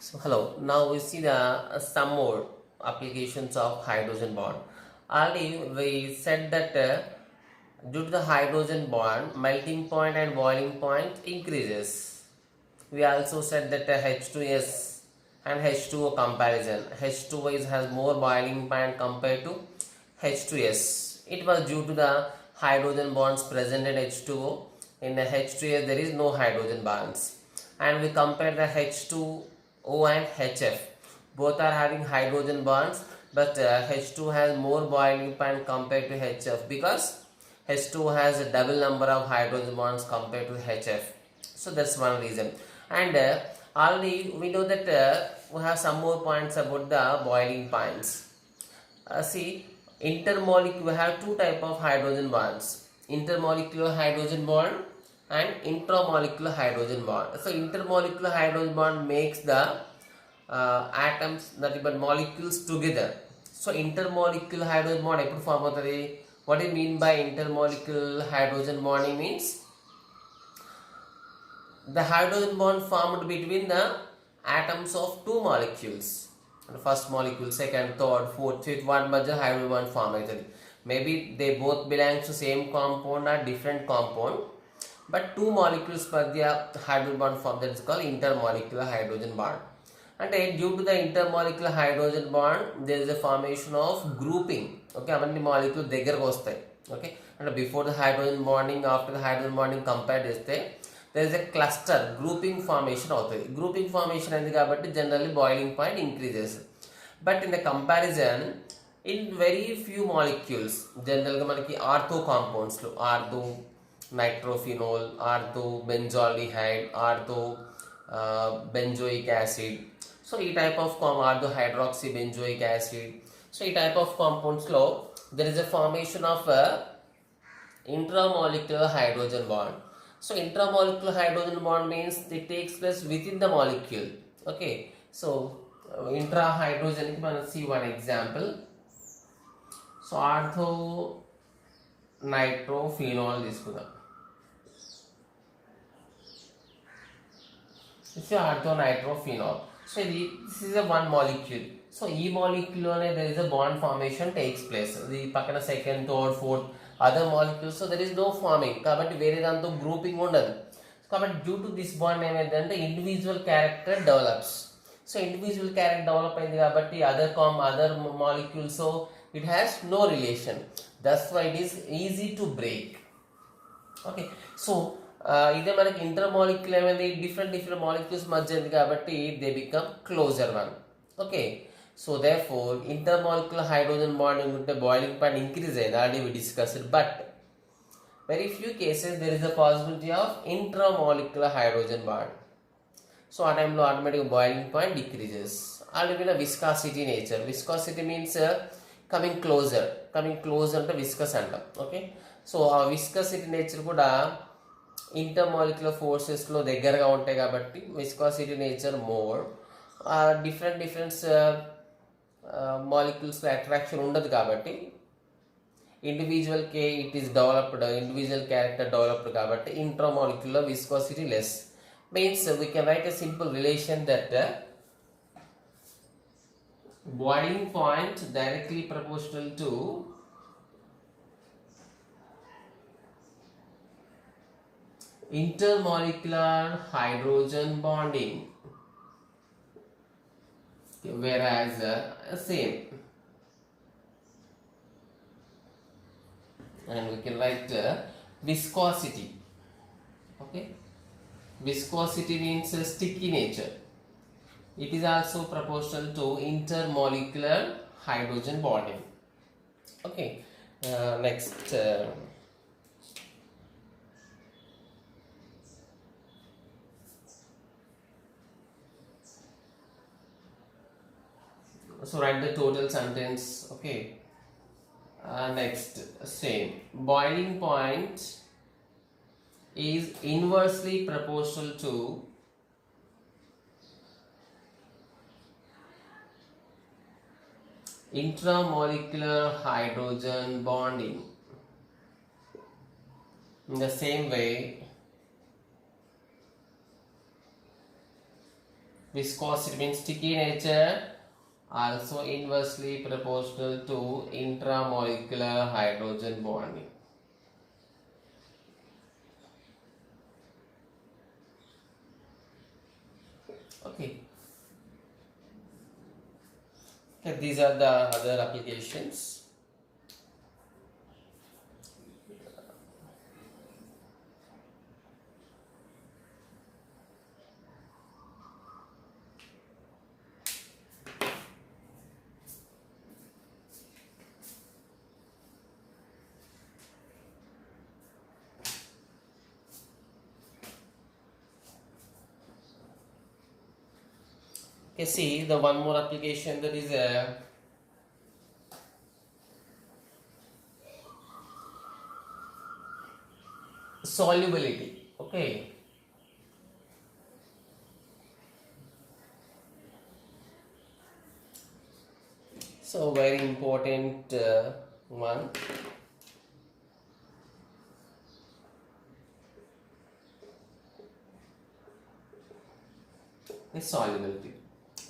So hello, now we see the some more applications of hydrogen bond. Already we said that due to the hydrogen bond, melting point and boiling point increases. We also said that H2S and H2O comparison. H2O has more boiling point compared to H2S. It was due to the hydrogen bonds present in H2O. In the H2S there is no hydrogen bonds. And we compare the H2O and HF. Both are having hydrogen bonds, but H2 has more boiling point compared to HF because H2 has a double number of hydrogen bonds compared to HF. So that's one reason. And already we know that we have some more points about the boiling points. See, intermolecular, we have two type of hydrogen bonds: intermolecular hydrogen bond and intramolecular hydrogen bond. So intermolecular hydrogen bond makes the atoms, nothing but molecules together. So intermolecular hydrogen bond eppadu form avutadi? What do you mean by intermolecular hydrogen bonding? Means the hydrogen bond formed between the atoms of two molecules. The first molecule, second, third, fourth, fifth, one major hydrogen bond form aitadi. Maybe they both belong to same compound or different compound, but two molecules madhya hydrogen bond form, that is called intermolecular hydrogen bond. And due to the intermolecular hydrogen bond there is a formation of grouping. Okay, avanni molecule దగ్గరకు వస్తాయి. Okay, and before the hydrogen bonding, after the hydrogen bonding compare చేస్తే there is a cluster grouping formation అవుతుంది. Grouping formation అయింది కాబట్టి generally boiling point increases. But in the comparison, in very few molecules, generally మనకి ortho compounds లో ortho nitrophenol, ortho benzaldehyde, ortho benzoic acid, so ఈ type of ortho hydroxy benzoic acid, so ఈ type of compounds లో there is a formation of intramolecular hydrogen bond. So intramolecular hydrogen bond means it takes place within the molecule. Okay, so intra hydrogen ki మనం see one example. So ortho nitrophenol తీసుకుందాం. This is ortho nitrophenol. So this is a one molecule. So ఈ molecule లోనే there is a bond formation takes place. The పక్కన second, third, fourth other molecules, so there is no forming కాబట్టి వేరే దాంతో grouping ఉండదు. కాబట్టి due to this bond ఏమైందంటే individual character develops. So individual character develop అయింది కాబట్టి other molecules, so it has no relation, that's why it is easy to break. Okay, so ఇదే మనకి ఇంటర్ మాలిక్యూల్ ఏమైంది, డిఫరెంట్ మాలిక్యూల్స్ మధ్య ఉంది కాబట్టి they become closer one. Okay, so therefore intermolecular hydrogen bonding with the boiling point increase ayyindi, already we discussed, but very few cases there is a possibility of intramolecular hydrogen bond. So ఆ టైంలో automatic boiling point decreases. already in a viscosity nature, viscosity means coming closer అంటే viscous అంటాం. Okay, so ఆ viscosity nature కూడా intermolecular forces లో దగ్గరగా ఉంటాయి కాబట్టి viscosity nature more. Different molecules attraction ఉండదు కాబట్టి ఇండివిజువల్ క్యారెక్టర్ డెవలప్డ్ కాబట్టి intramolecular viscosity less. Means we can write a simple relation that boiling point directly proportional to intermolecular hydrogen bonding, whereas same, and we can write viscosity. Okay, viscosity means sticky nature, it is also proportional to intermolecular hydrogen bonding. Okay, next so write the total sentence. Okay, next same, boiling point is inversely proportional to intramolecular hydrogen bonding. In the same way, Viscosity means sticky nature, also inversely proportional to intramolecular hydrogen bonding. Okay. Okay, these are the other applications. Okay, see the one more application, that is solubility. Okay. So very important one. Is solubility.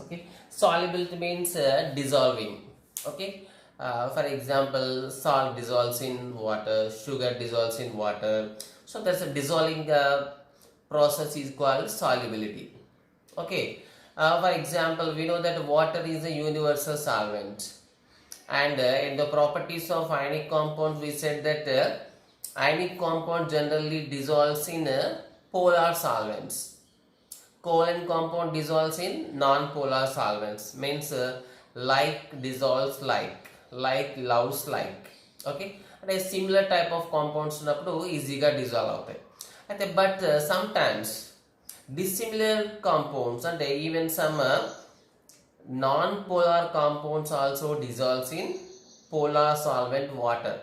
Okay, solubility means dissolving. Okay, for example, salt dissolves in water, sugar dissolves in water. So that's a dissolving process is called solubility. Okay, for example, we know that water is a universal solvent, and in the properties of ionic compounds we said that ionic compound generally dissolves in polar solvents. Covalent compound dissolves in non-polar solvents, means like dissolves like loves like. Okay, అంటే similar type of compounds ఉన్నప్పుడు ఈజీగా dissolve అవుతాయి. అయితే but sometimes dissimilar compounds అంటే even some non-polar compounds also dissolves in polar solvent water.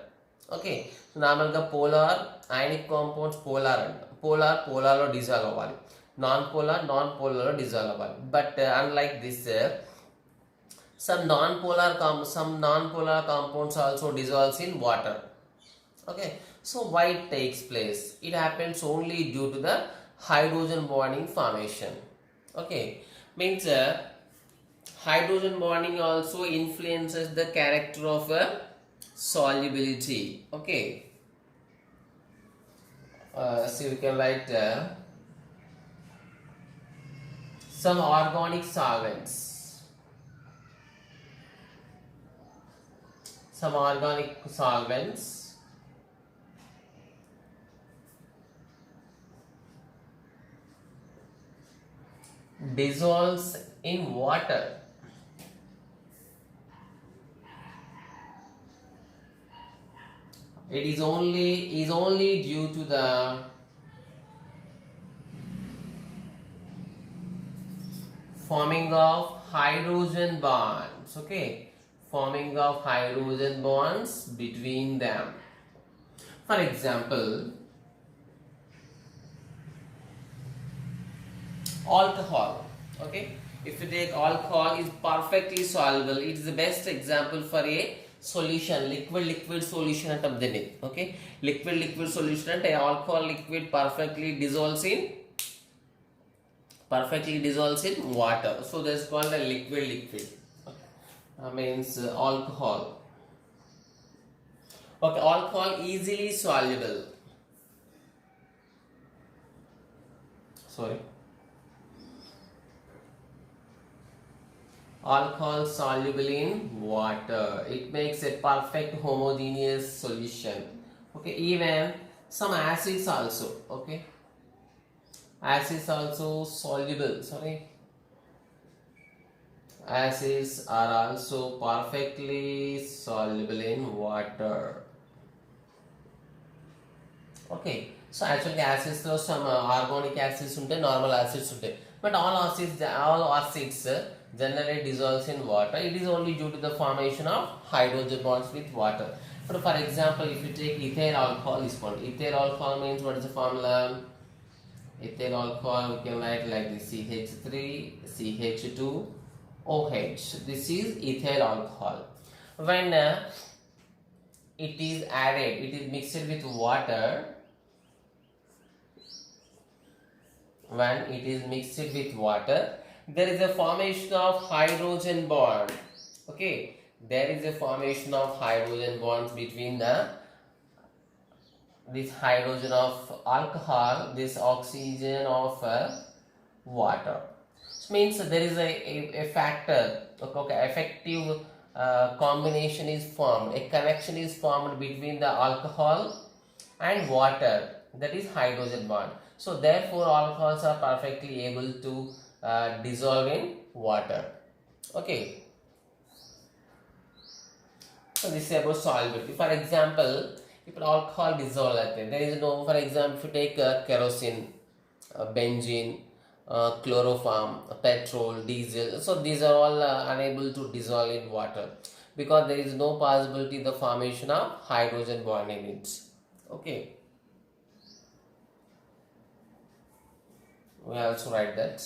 Okay, నార్మల్గా polar ionic compounds polar అంట, పోలార్లో dissolve అవ్వాలి, non polar dissolve అవ్వాలి. But unlike this some non-polar compounds also dissolves in water. Okay, so why it takes place? It happens only due to the hydrogen bonding formation. Okay, means hydrogen bonding also influences the character of solubility. Okay, so we can write some organic solvents. Some organic solvents dissolves in water. It is only due to the forming of hydrogen bonds. Okay, forming of hydrogen bonds between them. For example, alcohol. Okay, if you take alcohol, is perfectly soluble. It is the best example for a solution, liquid solution at the net. Okay, liquid solution at alcohol liquid perfectly dissolves in water. So that's called a liquid. Means alcohol. Okay, alcohol easily soluble. Sorry. Alcohol soluble in water. It makes a perfect homogeneous solution. Okay, even some acids also. Okay, acids also soluble. Sorry, acids are also perfectly soluble in water. Okay, so actually acids లో some organic acids ఉంటాయి, normal acids ఉంటాయి, but all acids generally dissolves in water. It is only due to the formation of hydrogen bonds with water. But for example, if you take ethyl alcohol is called ethyl alcohol means what is the formula? Ethyl alcohol we can write like this: CH3 CH2 OH. This is ethyl alcohol. When it is added, it is mixed with water. When it is mixed with water, there is a formation of hydrogen bond. Okay, there is a formation of hydrogen bonds between this hydrogen of alcohol, this oxygen of water. So means there is a factor, okay, effective combination is formed, a connection is formed between the alcohol and water, that is hydrogen bond. So therefore alcohols are perfectly able to dissolve in water. Okay, so this is about solubility. For example, if an alcohol dissolve, there is no, for example, if you take kerosene, benzene, chloroform, petrol, diesel, so these are all unable to dissolve in water because there is no possibility the formation of hydrogen bond in it. Okay, we also write that.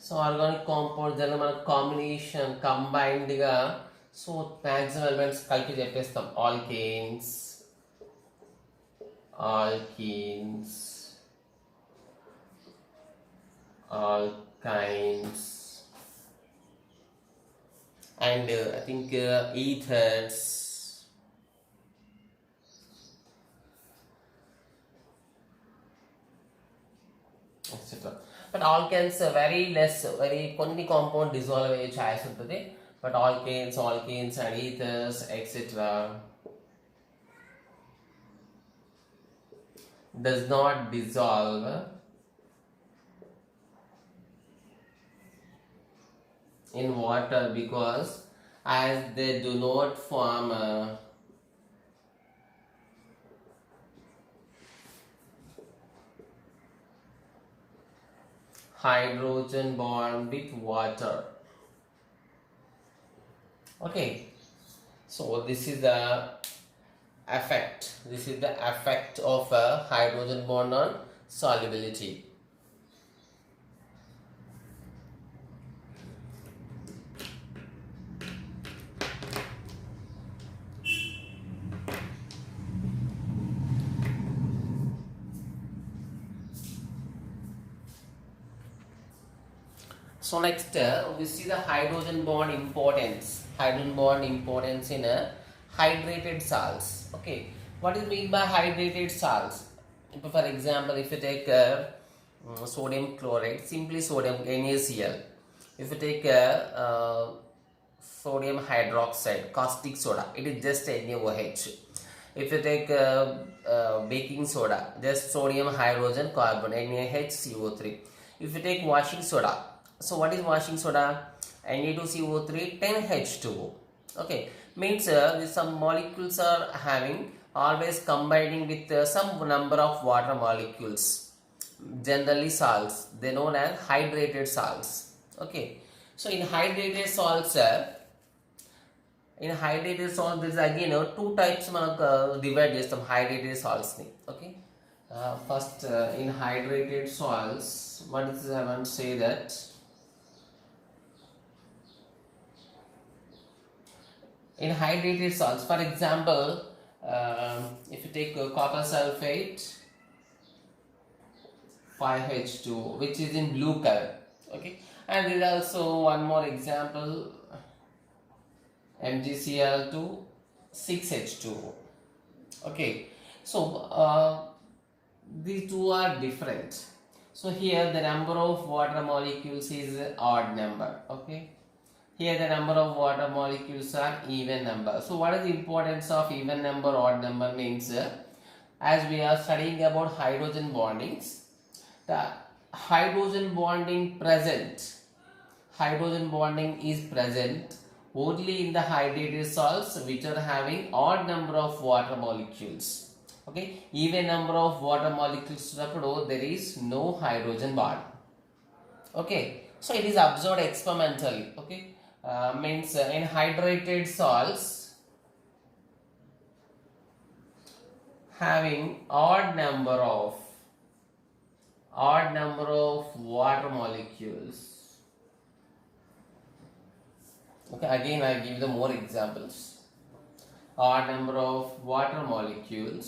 So organic compound general మన combination కంబైన్డ్గా so maximum elements కలిపి చెప్పేస్తాం. Alkanes, alkenes, alkynes and I think ethers, etc. But alkanes very less, very కొన్ని compound dissolve అయ్యే choice ఉంటుంది. But alkanes, alkenes and ఈథర్స్ etcetera does not dissolve in water because as they do not form hydrogen bond with water. Okay, so this is the effect. This is the effect of a hydrogen bond on solubility. So next we see the hydrogen bond importance. Hydrogen bond importance in hydrated salts. Okay, what is mean by hydrated salts? For example, if you take sodium chloride, simply sodium NaCl. If you take sodium hydroxide, caustic soda, it is just NaOH. If you take baking soda, just sodium hydrogen carbon, NaHCO3. If you take washing soda, so what is washing soda? Na2CO3, 10H2O. Okay, means some molecules are having always combining with some number of water molecules, generally salts, they known as hydrated salts. Okay, so in hydrated salts there is again two types manaku divide chestam hydrated salts ni. Okay, first in hydrated salts, what is I want to say that in hydrated salts, for example, if you take copper sulfate 5H2, which is in blue color. Okay, and there is also one more example, MgCl2 6H2O. Okay, so these two are different. So here the number of water molecules is odd number. Okay, here the number of water molecules are even number. So what is the importance of even number, odd number? Means as we are studying about hydrogen bondings, the hydrogen bonding is present only in the hydrated salts which are having odd number of water molecules. Okay, even number of water molecules there is no hydrogen bond. Okay, so it is observed experimentally. Okay, Means in hydrated salts having odd number of water molecules. Okay, again I give the more examples. Odd number of water molecules.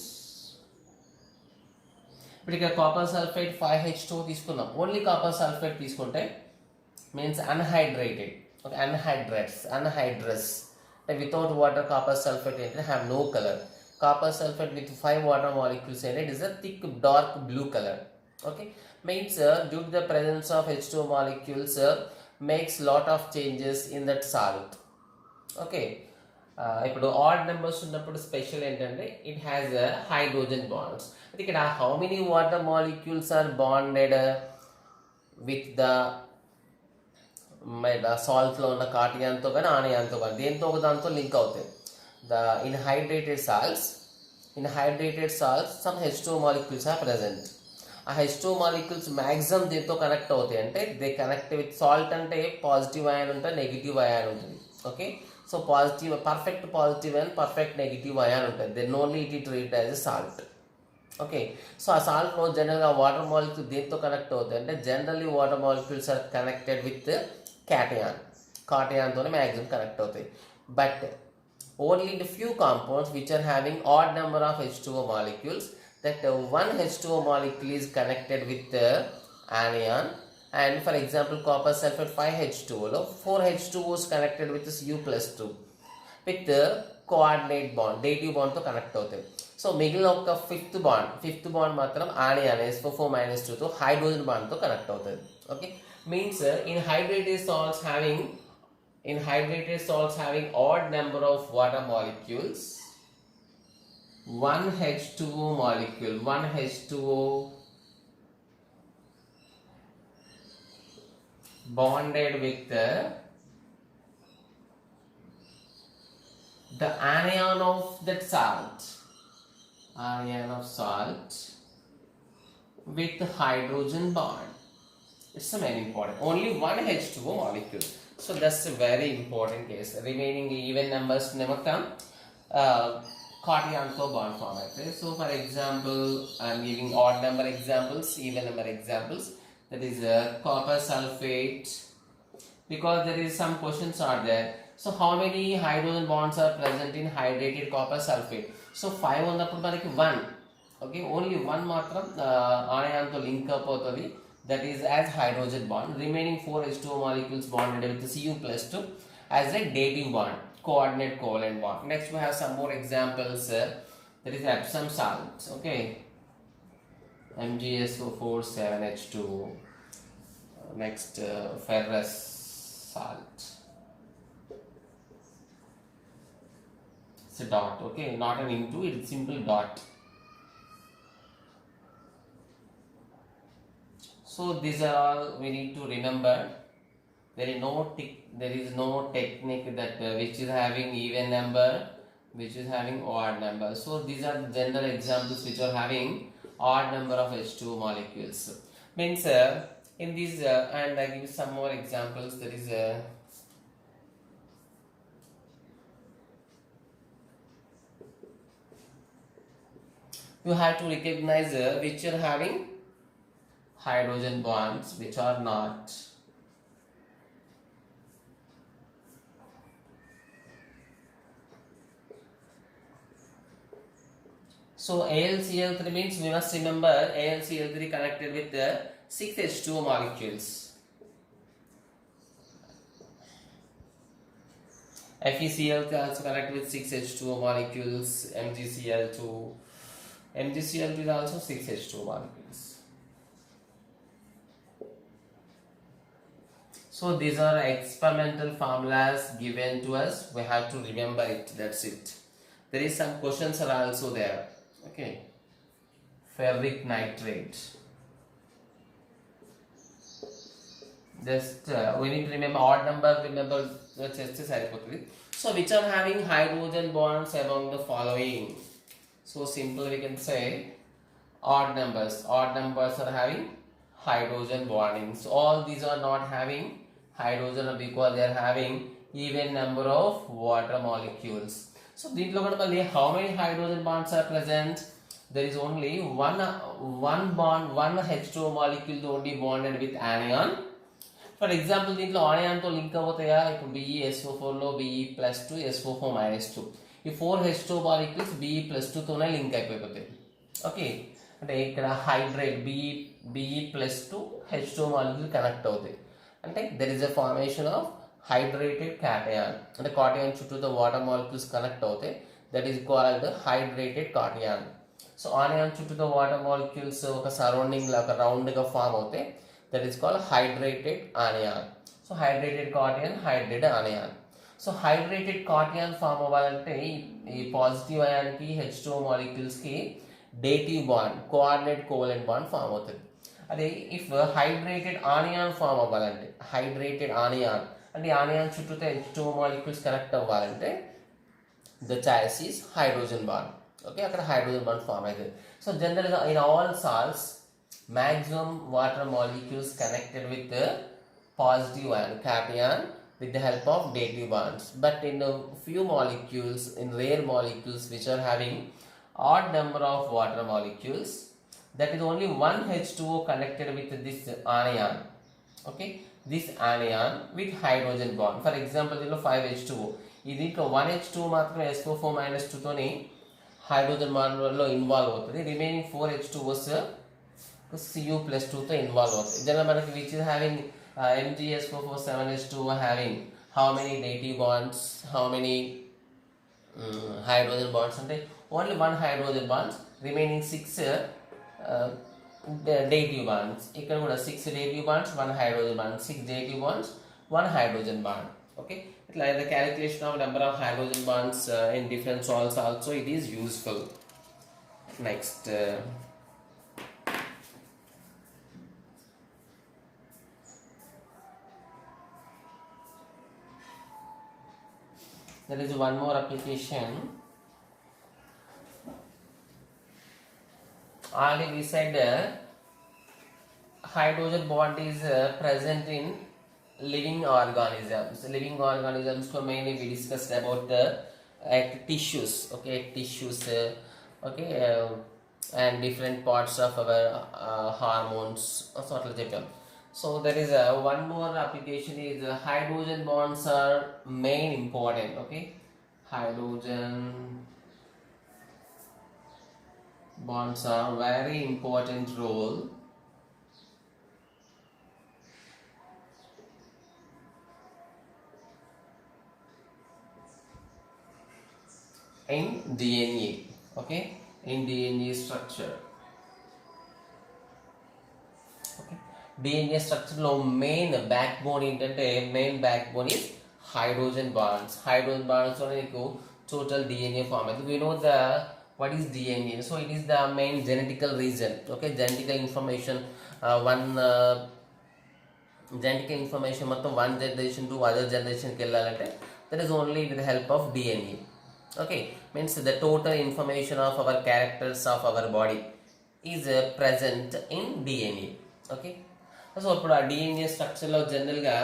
ఇప్పుడు ఇక్కడ copper sulphate 5H2 తీసుకుందాం. Only copper sulphate తీసుకుంటే means unhydrated. Okay, anhydrous. Without water, copper sulfate have no color. Copper sulfate with 5 water molecules in it is a thick dark blue color. Okay, means due to the presence of H2O molecules makes lot of changes in that salt. Okay, ఇప్పుడు odd numbers ఉన్నప్పుడు special ఏంటంటే it has a hydrogen bonds. ఇక్కడ how many water molecules are bonded with the సాల్ట్లో ఉన్న కాటియాన్తో కానీ ఆనియాన్తో కానీ దేంతో ఒక దాంతో లింక్ అవుతాయి. In hydrated salts some H2O molecules are present. ఆ H2O molecules మ్యాక్సిమం దేంతో కనెక్ట్ అవుతాయి అంటే దే కనెక్ట్ విత్ సాల్ట్. అంటే పాజిటివ్ అయాన్ ఉంటుంది, నెగిటివ్ అయాన్ ఉంటుంది. Okay, so positive perfect positive and perfect negative ion ఉంటుంది. Then only it treat as a salt. Okay, so ఆ సాల్ట్లో జనరల్గా వాటర్ మాలిక్యూల్ దేంతో కనెక్ట్ అవుతాయి అంటే generally water molecules are connected with కాటయాన్తోనే మ్యాక్సిమం కనెక్ట్ అవుతాయి. But only the few compounds which are having odd number of H2O molecules, that one H2O molecule is connected with anion. And for example copper sulfate 5H2O lo 4 H2Os connected with this U plus 2 with the coordinate bond, dative bond తో connect అవుతాయి. So మిగిలిన ఒక fifth bond మాత్రం anion SO4 - 2 తో hydrogen bond తో connect అవుతుంది. Okay, means in hydrated salts having odd number of water molecules, one H2O bonded with the anion of that salt with hydrogen bond. It's a very important. Only one H2O molecule. So that's a very important case. Remaining even numbers never come. Cation to bond form. So for example, I am giving odd number examples, even number examples. That is copper sulfate. Because there is some questions are there. So how many hydrogen bonds are present in hydrated copper sulfate? So 5 on the put 1. Okay, only one matram anion to link up avutadi. That is as hydrogen bond. Remaining 4 H2O molecules bonded with the Cu plus 2 as a dative bond, coordinate covalent bond. Next we have some more examples. That is Epsom salts. Okay, MgSO4 7H2. Next ferrous salt. It's a dot. Okay, not an into, it's simple dot. So these are all we need to remember. There is no technique that which is having even number, which is having odd number. So these are the general examples which are having odd number of H2O molecules. Means in these and I give some more examples. There is you have to recognize which are having hydrogen bonds, which are not. So AlCl3 means we must remember AlCl3 connected with the 6 H2O molecules. FeCl also connected with 6 H2O molecules. MgCl2 is also 6 H2O molecules. So these are experimental formulas given to us. We have to remember it. That's it. There is some questions are also there. Okay. Ferric nitrate. Just we need to remember odd number. Remember just so which are having hydrogen bonds among the following? So simple we can say odd numbers. Odd numbers are having hydrogen bonding. So all these are not having hydrogen because they are having even number of water molecules. So దీంట్లో కూడా మళ్ళీ how many hydrogen bonds are present? There is only one bond, one H2O molecule only bonded with anion. For example దీంట్లో ఆనియాన్తో link అవుతాయా? ఇప్పుడు BeSO4లో Be+2 SO4-2 ఈ 4 H2O molecules Be+2తోనే link అయిపోతాయి. Okay, అంటే ఇక్కడ hydrate Be+2 H2O molecule connect అవుతాయి. అంటే there is a formation of hydrated cation. అంటే కాటయాన్ చుట్టూతో వాటర్ మాలిక్యూల్స్ కనెక్ట్ అవుతాయి. That is called hydrated cation. So anion చుట్టూతో వాటర్ మాలిక్యూల్స్ ఒక సరౌండింగ్ లా ఒక రౌండ్గా ఫామ్ అవుతాయి. That is called hydrated anion. So hydrated cation, hydrated anion. So hydrated cation form అవ్వాలంటే ఈ పాజిటివ్ అయాన్కి H2O మాలిక్యూల్స్కి dative bond, coordinate covalent bond form అవుతుంది. అదే ఇఫ్ హైడ్రేటెడ్ ఆనియాన్ ఫామ్ అవ్వాలంటే, హైడ్రేటెడ్ ఆనియాన్ అంటే ఆనియాన్ చుట్టూతో H2O మాలిక్యూల్స్ కనెక్ట్ అవ్వాలంటే the choice is hydrogen bond. Okay, అక్కడ హైడ్రోజన్ బాండ్ ఫామ్ అవుతుంది. సో జనరల్గా in all salts maximum water molecules connected with the positive ion cation with the help of dative bonds, but in a few molecules, in rare molecules which are having odd number of water molecules, that is only one H2O connected with this anion. Okay, this anion with hydrogen bond. For example, 5H2O ఇది 1H2O మాత్రమే SO4-2 తోని hydrogen bond లో involve అవుతుంది. Remaining 4H2Os Cu+2తో involve అవుతుంది. General మనకి which is having MgSO4 7H2 having how many dative bonds, how many hydrogen bonds అంటే only one hydrogen bonds, remaining 6 dative bonds. ఇక్కడ కూడా 6 dative bonds, 1 hydrogen bond, 6 dative bonds, 1 hydrogen bond. Okay, ఇట్లా the calculation of number of hydrogen bonds in different salts also it is useful. Next there is one more application. Already we said hydrogen bond is present in living organisms. Living organisms, so mainly we discussed about the tissues. Okay, tissues. Okay, and different parts of our hormones. Sort of that. So there is one more application is hydrogen bonds are main important. Okay, hydrogen bonds are very important role in DNA. Okay, in DNA structure. Okay, DNA structure లో main backbone ఏంటంటే main backbone is hydrogen bonds. Hydrogen bonds లో నీకు total DNA form అవుతుంది. We know the what is DNA. So it is the main genetical region. Okay, genetical information genetical information మొత్తం one generation to other generation కి వెళ్ళాలంటే that is only with the help of DNA. Okay, means the total information of our characters of our body is present in DNA. Okay, so ఇప్పుడు ఆ DNA స్ట్రక్చర్లో జనరల్గా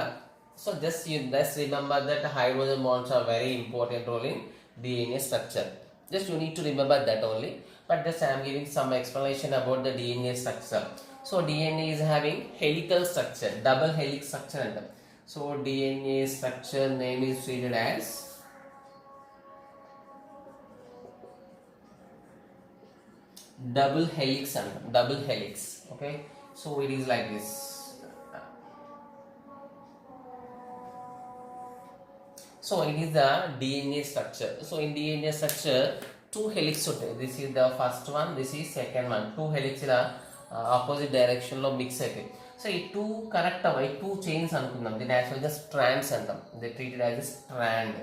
so just remember that hydrogen bonds are very important role in DNA structure. Just you need to remember that only, but just I am giving some explanation about the DNA structure. So DNA is having helical structure, double helix structure and so DNA structure name is treated as double helix and double helix. Okay, so it is like this. So it is the DNA structure. So in DNA structure, two helix ఉంటాయి. This is the first one, this is second one. Two helix ఇలా opposite direction లో mix అవుతాయి. So ఈ two connect అవ్వాలి, two chains అనుకుందాం. దీన్ని యాక్చువల్గా strands అంటాం. They treated as a strand.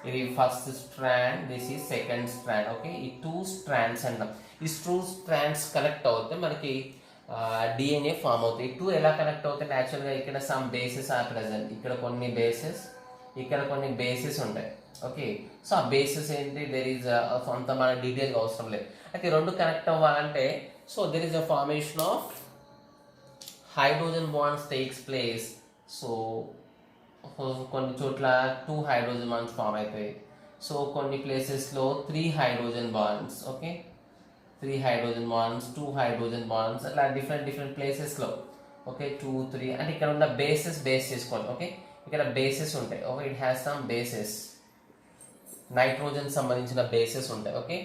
ఇది first strand, this is second strand. Okay, ఈ టూ స్ట్రాండ్స్ అంటాం. ఈ టూ స్ట్రాండ్స్ కనెక్ట్ అవుతే మనకి DNA ఫామ్ అవుతాయి. టూ ఎలా కనెక్ట్ అవుతాయి? యాక్చువల్గా ఇక్కడ సమ్ బేసెస్ ఆర్ ప్రెసెంట్. ఇక్కడ కొన్ని బేసెస్, ఇక్కడ కొన్ని బేసెస్ ఉంటాయి. ఓకే, సో ఆ బేసెస్ ఏంటి? దెర్ ఈజ్ కొంత మన డీటెయిల్గా అవసరం లేదు. అయితే రెండు కనెక్ట్ అవ్వాలంటే so there is a formation of hydrogen bonds takes place. So కొన్ని చోట్ల 2 హైడ్రోజన్ బాండ్స్ ఫామ్ అవుతాయి. సో కొన్ని ప్లేసెస్లో 3 hydrogen bonds, okay, 3 hydrogen bonds, 2 hydrogen bonds, అట్లా డిఫరెంట్ ప్లేసెస్లో, ఓకే, 2 3 అంటే ఇక్కడ ఉన్న బేస్ చేసుకోండి. ఓకే, ఇక్కడ బేసెస్ ఉంటాయి. Okay, it has some bases, nitrogen సంబంధించిన బేసెస్ ఉంటాయి. ఓకే,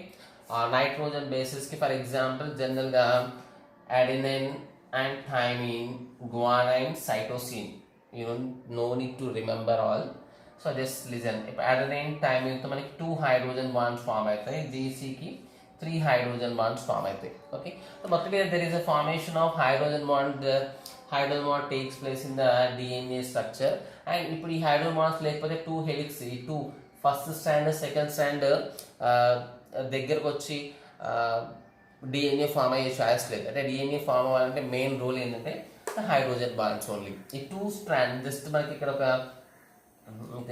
ఆ నైట్రోజన్ బేసెస్కి ఫర్ ఎగ్జాంపుల్ జనరల్గా adenine and thymine, guanine, cytosine. You don't no need to remember all. So just listen. If adenine thymine तो మనకి 2 hydrogen bonds form అవుతాయి. GC కి 3 hydrogen bonds form అవుతాయి. Okay. So మొత్తం మీద there is a formation of hydrogen bond. The hydrogen bond takes place in the DNA structure. And ఇప్పుడు ఈ hydrogen bonds లేకపోతే 2 helix, ఈ 2 ఫస్ట్ స్ట్రాండ్ సెకండ్ స్ట్రాండ్ దగ్గరకు వచ్చి డిఎన్ఏ ఫామ్ అయ్యే ఛాయిస్ లేదు. అంటే డిఎన్ఏ ఫామ్ అవ్వాలంటే మెయిన్ రోల్ ఏంటంటే హైడ్రోజన్ బాండ్స్ ఓన్లీ. ఈ 2 స్ట్రాండ్ జస్ట్ మనకి ఇక్కడ ఒక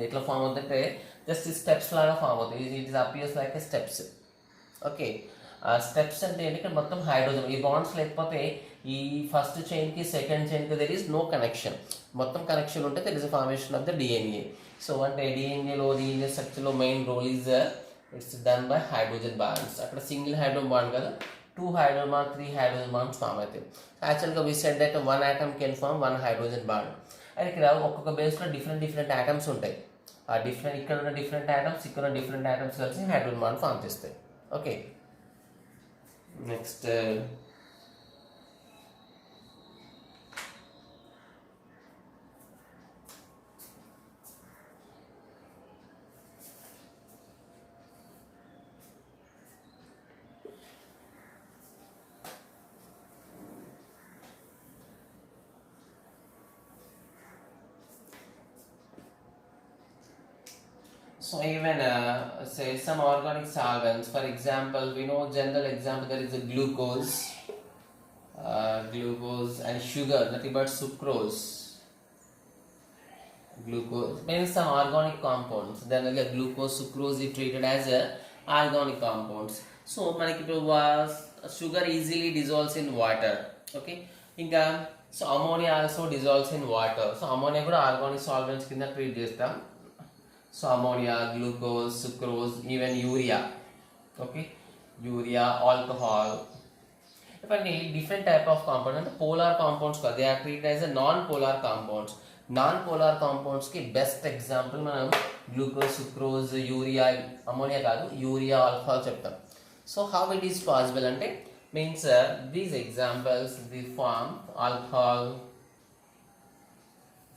ఎట్లా ఫామ్ అవుతుందంటే జస్ట్ స్టెప్స్ లాగా ఫామ్ అవుతాయి. It is appears like a steps. Okay, steps అంటే ఏంటి, ఇక్కడ మొత్తం హైడ్రోజన్. ఈ బాండ్స్ లేకపోతే ఈ ఫస్ట్ చైన్కి సెకండ్ చైన్కి దెర్ ఈస్ నో కనెక్షన్. మొత్తం కనెక్షన్ ఉంటే there is formation of the DNA. So అంటే డిఎన్ఏ స్ట్రక్చర్లో main role is it's done by hydrogen bonds. అక్కడ సింగిల్ హైడ్రోజన్ బాండ్ కదా, 2 hydrogen bond, 3 hydrogen bonds form అవుతాయి. యాక్చువల్గా we said that 1 atom can form 1 hydrogen bond. అది ఇక్కడ ఒక్కొక్క బేస్లో డిఫరెంట్ ఆటమ్స్ ఉంటాయి. ఆ డిఫరెంట్ ఇక్కడ ఉన్న డిఫరెంట్ ఆటమ్స్, ఇక్కడ ఉన్న డిఫరెంట్ ఆటమ్స్ కలిసి హైడ్రోజన్ బాండ్ ఫామ్ చేస్తాయి. Okay, next so even say some organic solvents, for example, we know general example there is a glucose and sugar, nothing but sucrose. Glucose means some organic compounds. Then again glucose, sucrose is treated as a organic compounds. So మనకి ఇప్పుడు sugar easily dissolves in water. Okay, ఇంకా so ammonia also dissolves in water. So ammonia కూడా organic solvents కింద treat చేస్తాం. So ammonia, glucose, sucrose, even urea. Okay, urea, alcohol. If different type of compound and polar compounds, they are treated as a non-polar compounds. Non-polar compounds ki best example manam glucose, sucrose, urea, ammonia kaadu, urea, alcohol cheptam. So how it is possible ante means these examples, the form alcohol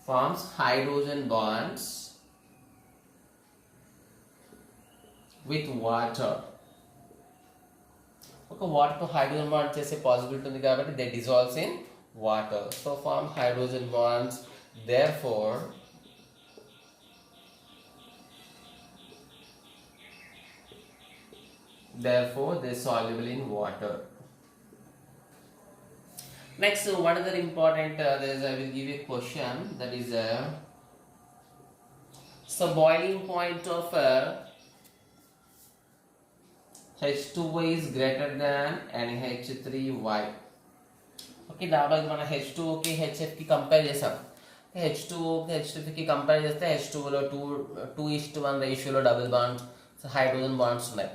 forms hydrogen bonds with water. Okay, water hydrogen bond chese possibility undi kabatti they dissolves in water, so form hydrogen bonds. Therefore they soluble in water. Next, one other important there is, I will give you a question, that is so boiling point of H2O is greater than NH3Y. Okay, దాదాపు మన H2Oకి HF కి compare చేసాం. H2Oకి H2కి compare చేస్తే H2Oలో 2:1 రేషియోలో double bonds, hydrogen bonds ఉన్నాయి.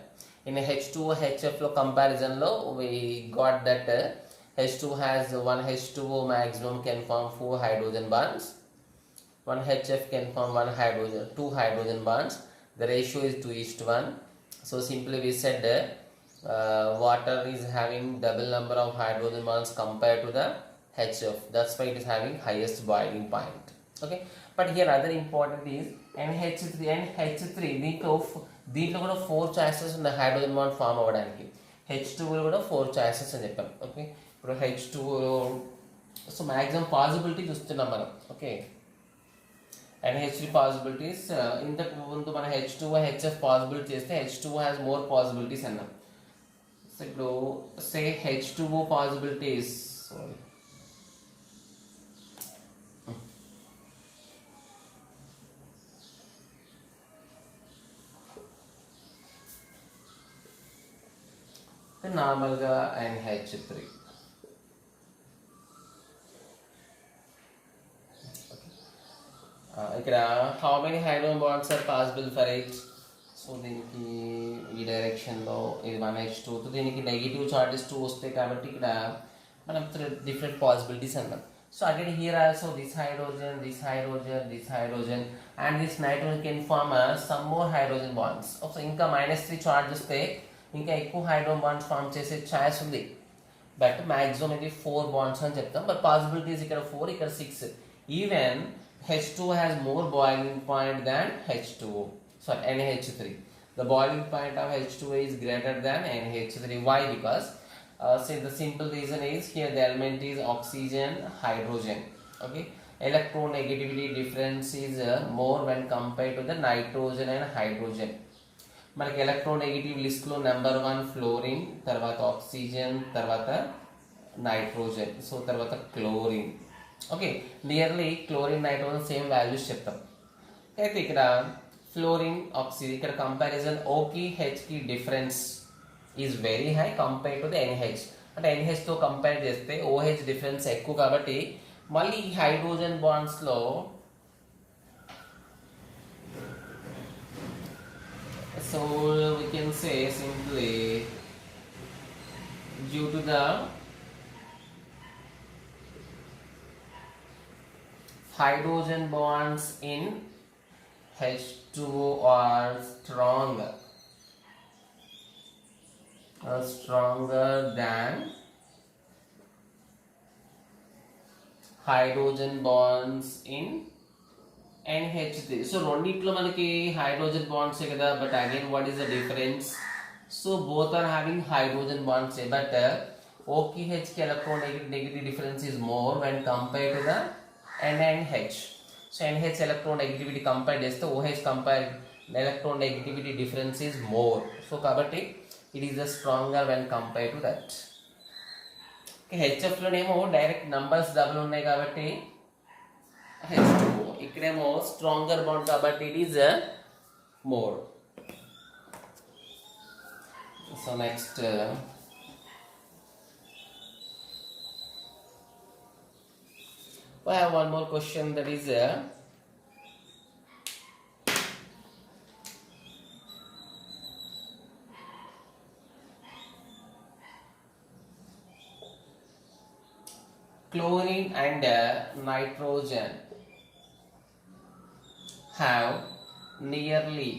In H2O HFలో కంపారిజన్లో we got that H2 has 1 H2O maximum can form 4 hydrogen bonds. 1 HF can form 2 hydrogen bonds. The ratio is 2:1. So simply we said water is having double number of hydrogen bonds compared to the HF. That's why it is having highest boiling point. Okay, but here other important is NH3 దీంట్లో కూడా 4 choices ఉన్నాయి hydrogen bond form అవ్వడానికి. H2O కూడా 4 choices అని చెప్పాం. Okay, ఇప్పుడు H2O so maximum possibility చూస్తున్నాం మనం. ఓకే, NH3 possibilities, ఇంతకు ముందు మన H2O HF పాసిబిలిటీ చేస్తే H2O has more possibilities అన్నాం. సో ఇప్పుడు సే H2O possibilities, నార్మల్గా NH3. ఇక్కడ how many hydrogen bonds are possible for it. So దీనికి ఈ డైరెక్షన్లో ఇది 1h2, దీనికి నెగిటివ్ చార్జెస్ 2 వస్తాయి కాబట్టి ఇక్కడ మనం డిఫరెంట్ పాసిబిలిటీస్ అన్నాం. So again here also this hydrogen, this hydrogen, this hydrogen and this nitrogen can form some more hydrogen bonds. ఇంకా -3 చార్జ్ వస్తే ఇంకా ఎక్కువ హైడ్రోజన్ బాండ్స్ ఫార్మ్ చేసే ఛాన్స్ ఉంది. బట్ మ్యాక్సిమం ఇది 4 బాండ్స్ అని చెప్తాం. బట్ పాసిబిలిటీస్ ఇక్కడ 4, ఇక్కడ 6. Even H2 has more boiling point than H2O. Sorry, NH3. The boiling point of H2O is greater than NH3. Why? Because say the simple reason is here the element is oxygen, hydrogen. Okay, electronegativity difference is more when compared to the nitrogen and hydrogen. మనకి electronegative లిస్ట్లో number 1 fluorine, తర్వాత oxygen, తర్వాత nitrogen, so తర్వాత chlorine. Okay, nearly chlorine nitrogen same values చెప్తాం. అయితే ఇక్కడ fluorine oxygen ఇక్కడ comparison ఓకి హెచ్కి difference is very high compare to the NH. అంటే ఎన్హెచ్తో కంపేర్ చేస్తే ఓహెచ్ డిఫరెన్స్ ఎక్కువ కాబట్టి మళ్ళీ ఈ హైడ్రోజన్ బాండ్స్లో so we can say simply due to the hydrogen bonds in H2O are stronger than hydrogen bonds in NH3. So రెండిట్లో మనకి హైడ్రోజన్ బాండ్స్ కదా, but again what is the difference? So both are having hydrogen bonds, but ఓకి హెచ్కి electronegative difference is more when compare to the NH. So NH electronegativity compare చేస్తే OH compare electronegativity difference is more. So కాబట్టి it is the stronger when compare to that. హెచ్ఎఫ్లోనేమో direct numbers double ఉన్నాయి కాబట్టి H2O, ఇక్కడేమో stronger bond కాబట్టి it is more. So next we have one more question, that is chlorine and nitrogen have nearly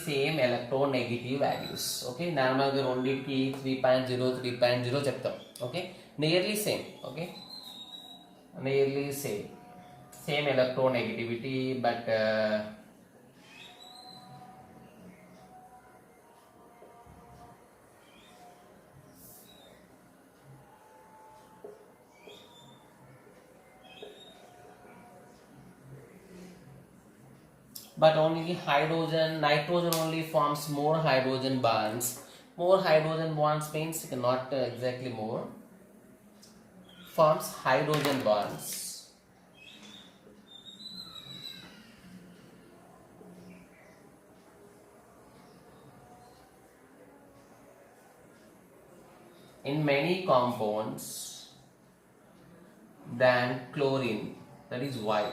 same electronegative values. Okay, normal గా రెండింటికి 3.0 3.0 చెప్తాం. Okay, nearly same. Okay, nearly same electronegativity, but only nitrogen only forms more hydrogen bonds. More hydrogen bonds means not exactly more, forms hydrogen bonds. In many compounds than chlorine. That is why.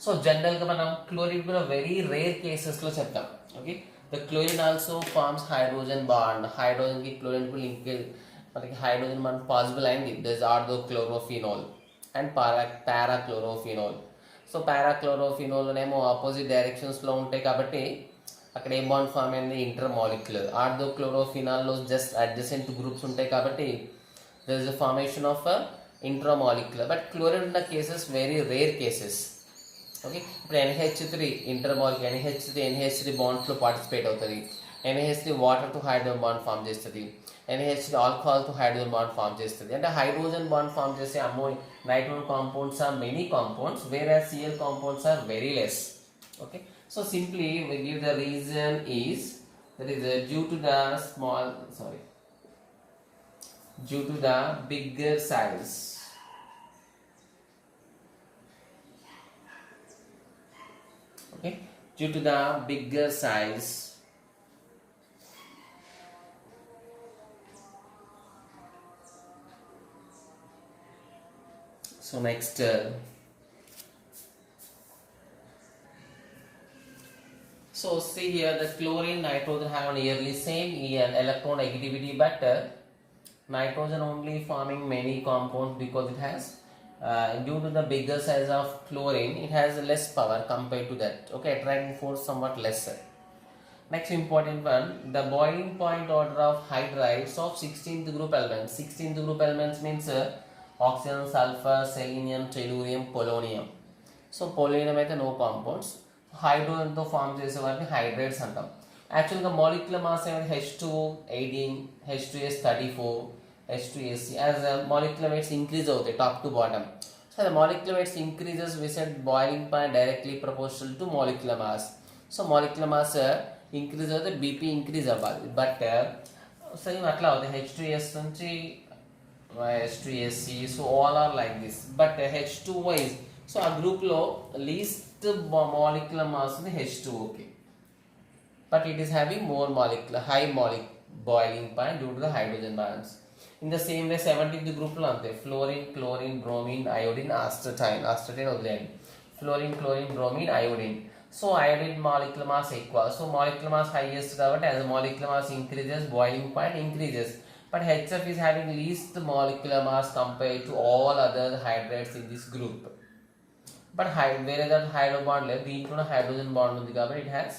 So జనరల్గా మనం chlorine కూడా very rare కేసెస్లో చెప్తాం. Okay, the chlorine also forms hydrogen bond. హైడ్రోజన్కి క్లోరిన్కి link మనకి hydrogen bond possible అయింది. Thus ortho chlorophenol and parachlorophenol. So పారాక్లోరోఫినోల్నేమో ఆపోజిట్ డైరెక్షన్స్లో ఉంటాయి కాబట్టి అక్కడ ఏ బాండ్ ఫామ్ అయింది? Intermolecular. ఆర్దో క్లోరోఫినాల్లో జస్ట్ అడ్జసెంట్ గ్రూప్స్ ఉంటాయి కాబట్టి there is the formation of intramolecular. But chlorine ఉన్న cases very rare cases. Okay, ఇప్పుడు NH3 ఇంటర్మాలిక్యులర్, NH3 బాండ్స్లో పార్టిసిపేట్ అవుతుంది. NH3 వాటర్తో హైడ్రోజన్ బాండ్ ఫామ్ చేస్తుంది. NH3 ఆల్కహాల్తో హైడ్రోజన్ బాండ్ ఫామ్ చేస్తుంది. అంటే హైడ్రోజన్ బాండ్ ఫామ్ చేసే nitrogen compounds are many compounds, where as Cl compounds are very less. Okay, so simply we give the reason is that is due to the bigger size. Okay, due to the bigger size, So next, so see here the chlorine, nitrogen have nearly same electron negativity, but nitrogen only forming many compounds because it has due to the bigger size of chlorine, it has less power compared to that. Okay, attracting force somewhat lesser. Next important one, the boiling point order of hydrides of 16th group elements. 16th group elements means oxygen, sulfur, selenium, tellurium, polonium. So polonium అయితే no compounds. హైడ్రోజన్తో form చేసే వాటిని hydrates అంటాం. యాక్చువల్గా molecular mass అనేది H2 18, H2S 34, H2SC. As molecular weights increase అవుతాయి top to bottom. So the molecular weights increases, we said boiling point directly proportional to molecular mass. So molecular mass increase అవుతే BP increase అవ్వాలి. But same అట్లా అవుతాయి H2S నుంచి H2SC. So all are like this. But H2 so ఆ గ్రూప్లో least molecular mass ఉంది H2O. But it is having more molecular high boiling point due to the hydrogen bonds. In the same way 17th group lo ante fluorine, chlorine, bromine, iodine, astatine వదిలేయండి. Fluorine, chlorine, bromine, iodine. So iodine molecular mass ఎక్కువ. So molecular mass highest కాబట్టి as molecular mass increases, boiling point increases. But HF is having least molecular mass compared to all other hydrates in this group. But వేరే దాంట్లో hydro bond లేదు, దీంట్లో hydrogen bond ఉంది కాబట్టి it has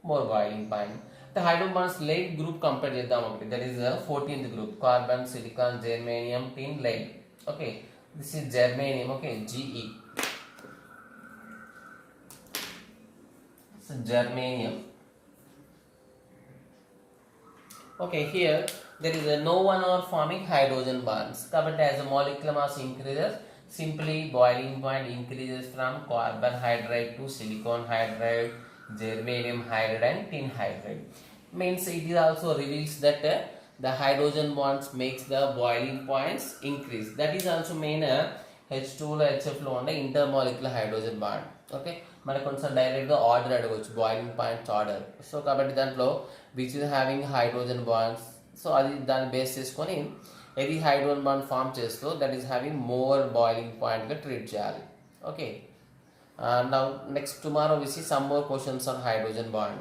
more boiling point. The hydrogen bonds lead group compare చేద్దాం ఒకటి. That is the 14th group. Carbon, silicon, germanium, tin, lead. Okay, this is germanium. Okay, Ge. So germanium. Okay, here there is no one are forming hydrogen bonds. కాబట్టి as the molecular mass increases, simply boiling point increases from carbon hydride to silicon hydride, germanium hydride and tin hydride. Means it is also reveals that the hydrogen bonds makes the boiling points increase. That is also main H2 లో HF లో ఉండే intermolecular hydrogen bond. Okay, మనకు కొంచెం డైరెక్ట్గా order అడగవచ్చు, boiling points order. So కాబట్టి దాంట్లో which is having hydrogen bonds, so అది దాన్ని బేస్ చేసుకొని ఏది హైడ్రోజన్ బాండ్ ఫామ్ చేస్తూ that is having more boiling పాయింట్గా ట్రీట్ చేయాలి. Okay, now next tomorrow we see some more questions on hydrogen bond.